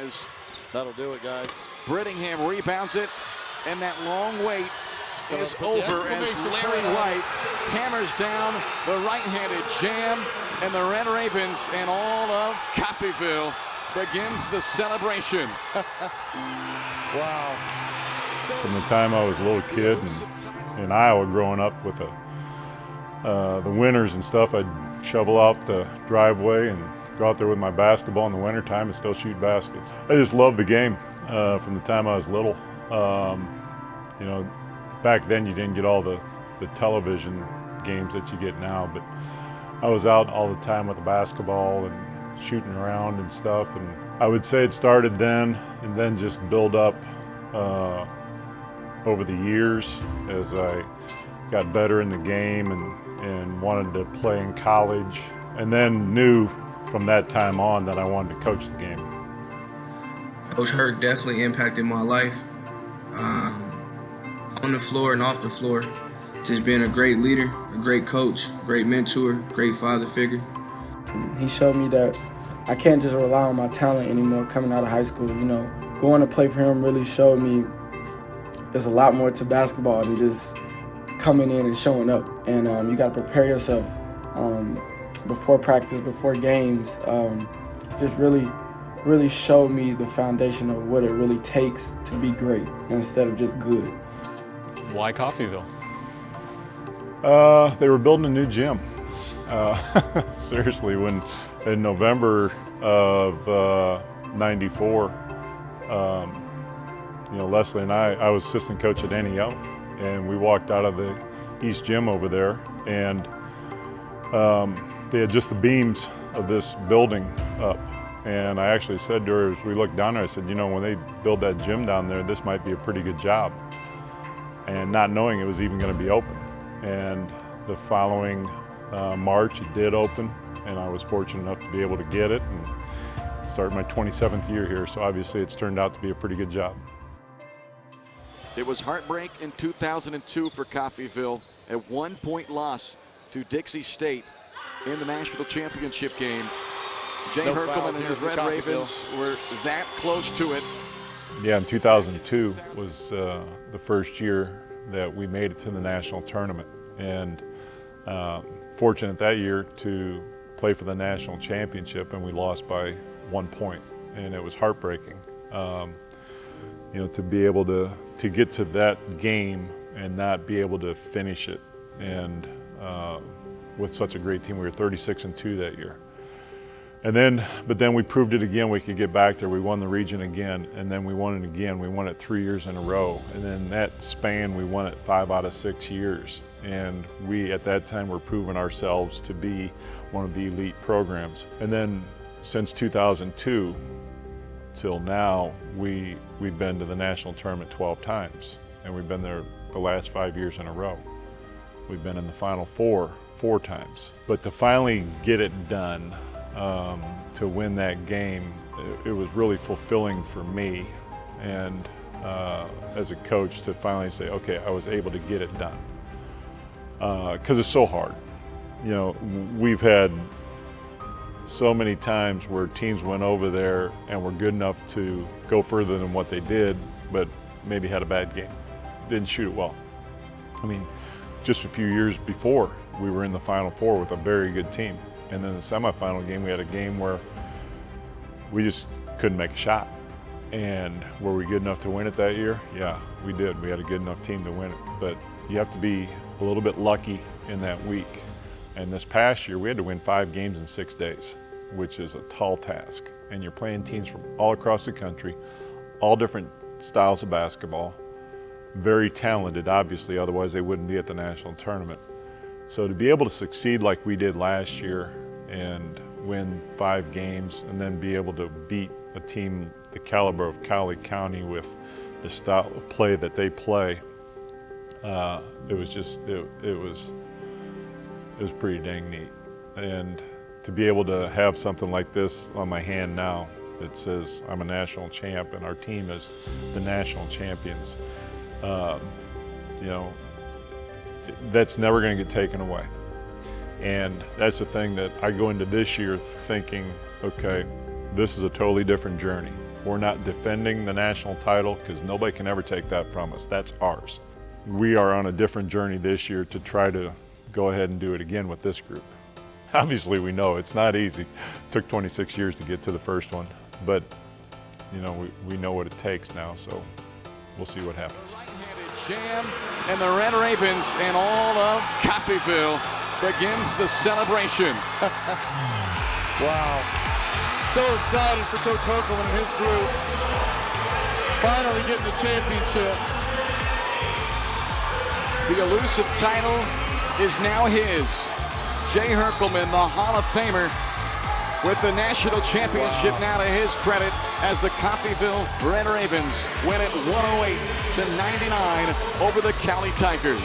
is. That'll do it, guys. Brittingham rebounds it, and that long wait is over as Larry White hammers down the right-handed jam, and the Red Ravens and all of Coffeyville begins the celebration. Wow. From the time I was a little kid in Iowa growing up with the winters and stuff, I'd shovel out the driveway and go out there with my basketball in the wintertime and still shoot baskets. I just loved the game from the time I was little. You know, back then you didn't get all the television games that you get now, but I was out all the time with the basketball and shooting around and stuff. And I would say it started then and then just build up over the years as I got better in the game and wanted to play in college, and then knew from that time on that I wanted to coach the game. Coach Hurt definitely impacted my life on the floor and off the floor. Just being a great leader, a great coach, great mentor, great father figure. He showed me that I can't just rely on my talent anymore coming out of high school. You know, going to play for him really showed me there's a lot more to basketball than just coming in and showing up. And you got to prepare yourself before practice, before games. Just really showed me the foundation of what it really takes to be great instead of just good. Why Coffeyville? They were building a new gym. Seriously, when in November of '94, you know, Leslie and I was assistant coach at NEO, and we walked out of the East Gym over there, and they had just the beams of this building up. And I actually said to her as we looked down there, I said, you know, when they build that gym down there, this might be a pretty good job. And not knowing it was even going to be open. And the following March, it did open, and I was fortunate enough to be able to get it and start my 27th year here. So obviously it's turned out to be a pretty good job. It was heartbreak in 2002 for Coffeyville, a 1-point loss to Dixie State in the national championship game. Jay Herkelman and his Red Ravens were that close to it. Yeah, in 2002 was the first year that we made it to the national tournament, and fortunate that year to play for the national championship, and we lost by 1 point, and it was heartbreaking. You know, to be able to get to that game and not be able to finish it, and with such a great team. We were 36-2 that year. But then we proved it again. We could get back there. We won the region again, and then we won it again. We won it 3 years in a row, and then that span we won it 5 out of 6 years. And we at that time were proving ourselves to be one of the elite programs. And then since 2002 till now, we've been to the national tournament 12 times, and we've been there the last 5 years in a row. We've been in the Final Four 4 times. But to finally get it done, to win that game, it was really fulfilling for me, and as a coach, to finally say, okay, I was able to get it done. Because it's so hard. You know, we've had so many times where teams went over there and were good enough to go further than what they did, but maybe had a bad game, didn't shoot it well. I mean, just a few years before, we were in the Final Four with a very good team. And then the semifinal game, we had a game where we just couldn't make a shot. And were we good enough to win it that year? Yeah, we did. We had a good enough team to win it. But you have to be a little bit lucky in that week. And this past year, we had to win 5 games in 6 days, which is a tall task. And you're playing teams from all across the country, all different styles of basketball, very talented, obviously, otherwise they wouldn't be at the national tournament. So to be able to succeed like we did last year and win 5 games and then be able to beat a team the caliber of Cowley County with the style of play that they play, it was pretty dang neat. And to be able to have something like this on my hand now that says I'm a national champ and our team is the national champions, you know, that's never going to get taken away. And that's the thing that I go into this year thinking, okay, this is a totally different journey. We're not defending the national title because nobody can ever take that from us. That's ours. We are on a different journey this year to try to go ahead and do it again with this group. Obviously, we know it's not easy. It took 26 years to get to the first one, but you know, we know what it takes now, so we'll see what happens. Right-handed jam, and the Red Ravens and all of Coffeyville begins the celebration. Wow. So excited for Coach Herkel and his group. Finally getting the championship. The elusive title is now his. Jay Herkelman, the Hall of Famer, with the national championship now to his credit as the Coffeyville Red Ravens win it 108-99 over the Cali Tigers.